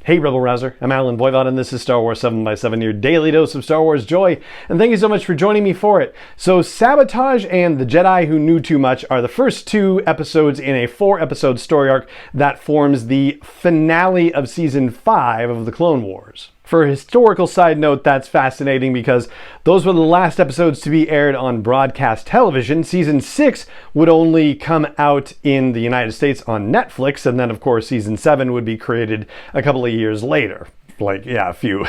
Hey Rebel Rouser, I'm Alan Voivod and this is Star Wars 7x7, your daily dose of Star Wars joy, and thank you so much for joining me for it. So Sabotage and The Jedi Who Knew Too Much are the first two episodes in a 4-episode story arc that forms the finale of Season 5 of the Clone Wars. For a historical side note, that's fascinating because those were the last episodes to be aired on broadcast television. Season 6 would only come out in the United States on Netflix, and then of course Season 7 would be created a couple of years later. A few.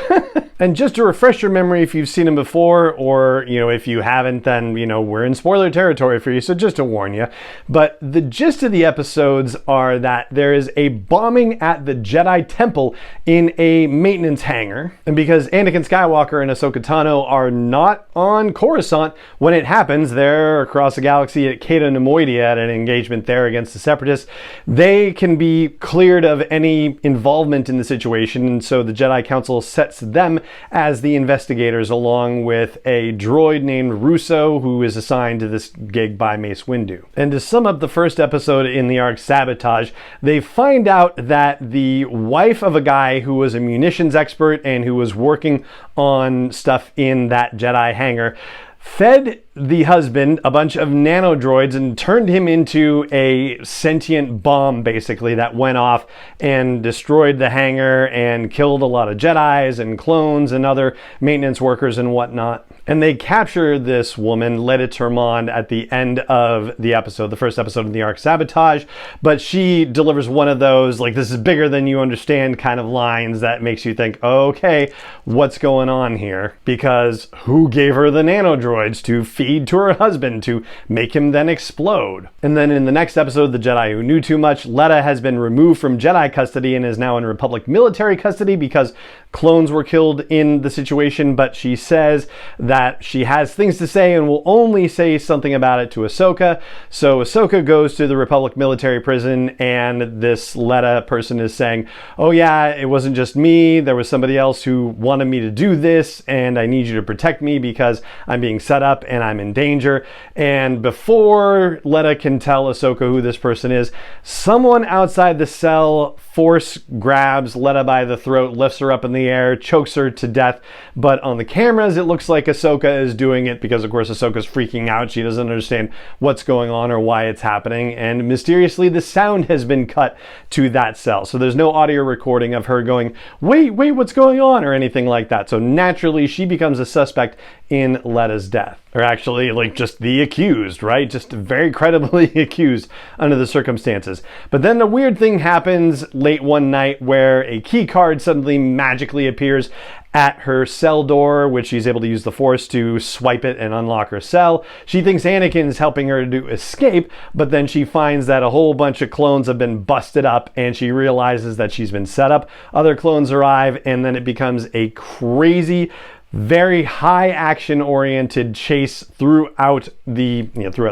And just to refresh your memory, if you've seen them before, or, if you haven't, then, we're in spoiler territory for you, so just to warn you. But the gist of the episodes are that there is a bombing at the Jedi Temple in a maintenance hangar. And because Anakin Skywalker and Ahsoka Tano are not on Coruscant when it happens, they're across the galaxy at Cato Nemoidia at an engagement there against the Separatists, they can be cleared of any involvement in the situation, and so the Jedi Council sets them as the investigators along with a droid named Russo who is assigned to this gig by Mace Windu. And to sum up the first episode in the arc Sabotage, they find out that the wife of a guy who was a munitions expert and who was working on stuff in that Jedi hangar fed the husband a bunch of nanodroids and turned him into a sentient bomb, basically, that went off and destroyed the hangar and killed a lot of Jedis and clones and other maintenance workers and whatnot. And they capture this woman, Leda Termond, at the end of the episode, the first episode of the arc Sabotage, but she delivers one of those, this is bigger than you understand kind of lines that makes you think, okay, what's going on here? Because who gave her the nanodroids to feed to her husband to make him then explode? And then in the next episode, The Jedi Who Knew Too Much, Leda has been removed from Jedi custody and is now in Republic military custody because clones were killed in the situation, but she says that she has things to say and will only say something about it to Ahsoka. So Ahsoka goes to the Republic military prison, and this Leda person is saying, oh yeah, it wasn't just me, there was somebody else who wanted me to do this, and I need you to protect me because I'm being set up and I'm in danger. And before Leda can tell Ahsoka who this person is, someone outside the cell force grabs Leda by the throat, lifts her up in the air, chokes her to death. But on the cameras, it looks like Ahsoka is doing it because, of course, Ahsoka's freaking out. She doesn't understand what's going on or why it's happening. And mysteriously, the sound has been cut to that cell. So there's no audio recording of her going, wait, what's going on? Or anything like that. So naturally, she becomes a suspect in Leda's death. Or actually, just the accused, right? Just very credibly accused under the circumstances. But then a weird thing happens late one night where a key card suddenly magically appears at her cell door, which she's able to use the Force to swipe it and unlock her cell. She thinks Anakin's helping her to escape, but then she finds that a whole bunch of clones have been busted up, and she realizes that she's been set up. Other clones arrive, and then it becomes a crazy, very high action oriented chase throughout the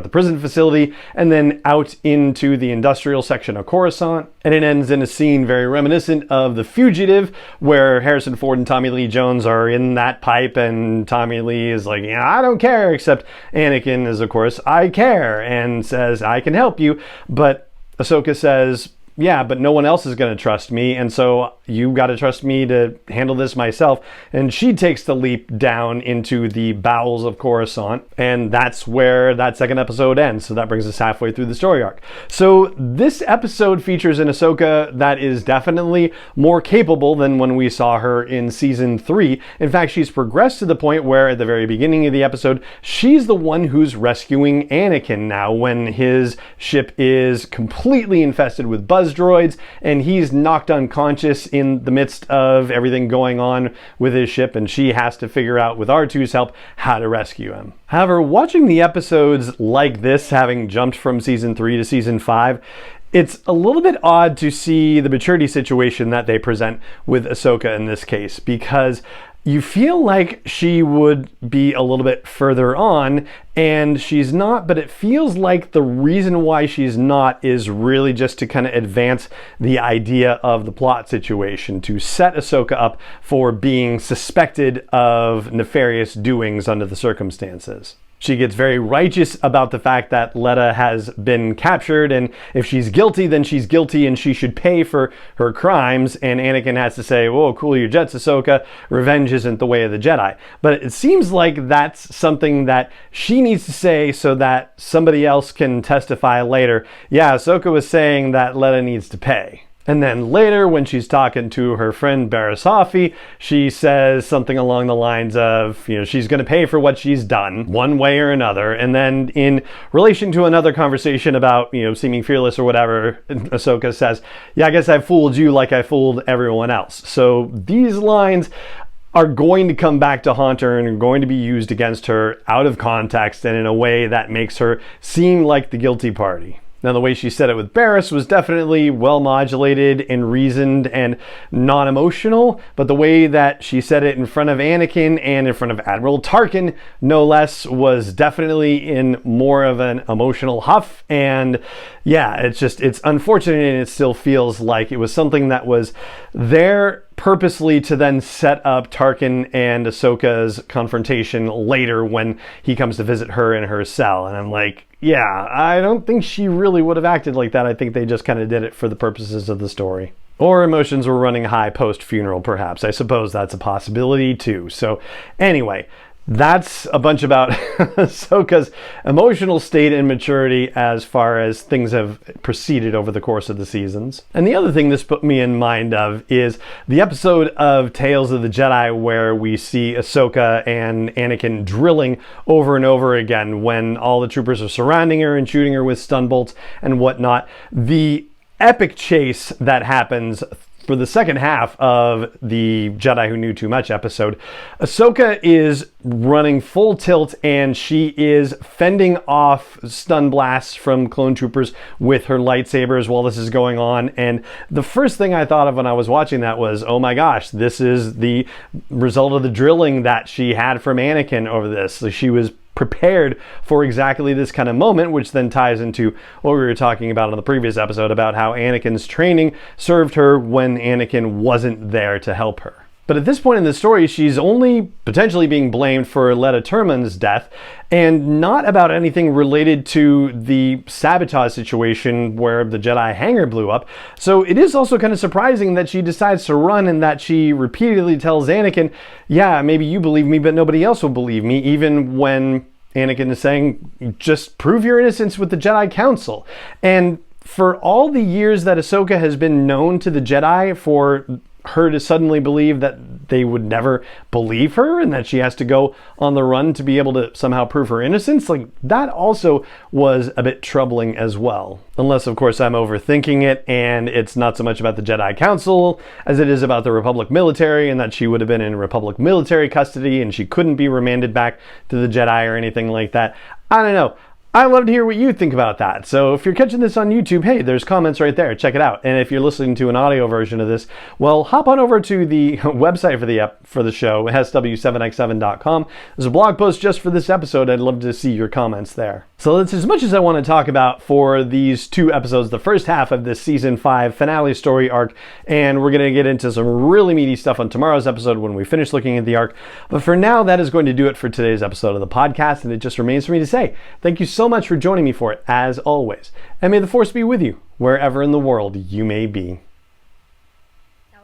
prison facility and then out into the industrial section of Coruscant. And it ends in a scene very reminiscent of The Fugitive, where Harrison Ford and Tommy Lee Jones are in that pipe, and Tommy Lee is like, I don't care, except Anakin is, of course, I care, and says, I can help you. But Ahsoka says, yeah, but no one else is going to trust me, and so you got to trust me to handle this myself. And she takes the leap down into the bowels of Coruscant, and that's where that second episode ends. So that brings us halfway through the story arc. So this episode features an Ahsoka that is definitely more capable than when we saw her in Season 3. In fact, she's progressed to the point where at the very beginning of the episode, she's the one who's rescuing Anakin now when his ship is completely infested with buzz droids and he's knocked unconscious in the midst of everything going on with his ship, and she has to figure out with R2's help how to rescue him. However, watching the episodes like this, having jumped from Season 3 to Season 5, it's a little bit odd to see the maturity situation that they present with Ahsoka in this case, because you feel like she would be a little bit further on, and she's not, but it feels like the reason why she's not is really just to kind of advance the idea of the plot situation, to set Ahsoka up for being suspected of nefarious doings under the circumstances. She gets very righteous about the fact that Letta has been captured, and if she's guilty, then she's guilty and she should pay for her crimes. And Anakin has to say, whoa, cool your jets, Ahsoka. Revenge isn't the way of the Jedi. But it seems like that's something that she needs to say so that somebody else can testify later. Yeah, Ahsoka was saying that Letta needs to pay. And then later, when she's talking to her friend Barasafi, she says something along the lines of, she's going to pay for what she's done, one way or another. And then in relation to another conversation about, seeming fearless or whatever, Ahsoka says, yeah, I guess I fooled you like I fooled everyone else. So these lines are going to come back to haunt her and are going to be used against her out of context and in a way that makes her seem like the guilty party. Now, the way she said it with Barriss was definitely well modulated and reasoned and non-emotional, but the way that she said it in front of Anakin and in front of Admiral Tarkin, no less, was definitely in more of an emotional huff. And yeah, it's unfortunate, and it still feels like it was something that was there purposely to then set up Tarkin and Ahsoka's confrontation later when he comes to visit her in her cell. And I'm like, yeah, I don't think she really would have acted like that. I think they just kind of did it for the purposes of the story. Or emotions were running high post-funeral, perhaps. I suppose that's a possibility too. So anyway, that's a bunch about Ahsoka's emotional state and maturity as far as things have proceeded over the course of the seasons. And the other thing this put me in mind of is the episode of Tales of the Jedi where we see Ahsoka and Anakin drilling over and over again when all the troopers are surrounding her and shooting her with stun bolts and whatnot. The epic chase that happens for the second half of the Jedi Who Knew Too Much episode, Ahsoka is running full tilt and she is fending off stun blasts from clone troopers with her lightsabers while this is going on. And the first thing I thought of when I was watching that was, oh my gosh, this is the result of the drilling that she had from Anakin over this. So she was prepared for exactly this kind of moment, which then ties into what we were talking about in the previous episode about how Anakin's training served her when Anakin wasn't there to help her. But at this point in the story, she's only potentially being blamed for Letta Turman's death and not about anything related to the sabotage situation where the Jedi hangar blew up. So it is also kind of surprising that she decides to run and that she repeatedly tells Anakin, yeah, maybe you believe me, but nobody else will believe me, even when Anakin is saying, just prove your innocence with the Jedi Council. And for all the years that Ahsoka has been known to the Jedi, for her to suddenly believe that they would never believe her and that she has to go on the run to be able to somehow prove her innocence, like that also was a bit troubling as well. Unless, of course, I'm overthinking it and it's not so much about the Jedi Council as it is about the Republic military and that she would have been in Republic military custody and she couldn't be remanded back to the Jedi or anything like that. I don't know. I'd love to hear what you think about that. So if you're catching this on YouTube, hey, there's comments right there. Check it out. And if you're listening to an audio version of this, well, hop on over to the website for the show, sw7x7.com. There's a blog post just for this episode. I'd love to see your comments there. So that's as much as I want to talk about for these two episodes, the first half of this season 5 finale story arc. And we're going to get into some really meaty stuff on tomorrow's episode when we finish looking at the arc. But for now, that is going to do it for today's episode of the podcast. And it just remains for me to say thank you so much for joining me for it, as always. And may the Force be with you, wherever in the world you may be.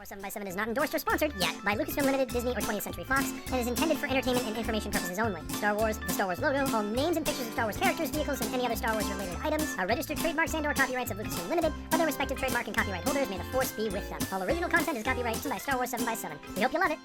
7x7 is not endorsed or sponsored yet by Lucasfilm Limited, Disney, or 20th Century Fox, and is intended for entertainment and information purposes only. Star Wars, the Star Wars logo, all names and pictures of Star Wars characters, vehicles, and any other Star Wars related items are registered trademarks and/or copyrights of Lucasfilm Limited, or their respective trademark and copyright holders. May the Force be with them. All original content is copyright by Star Wars 7x7. We hope you love it.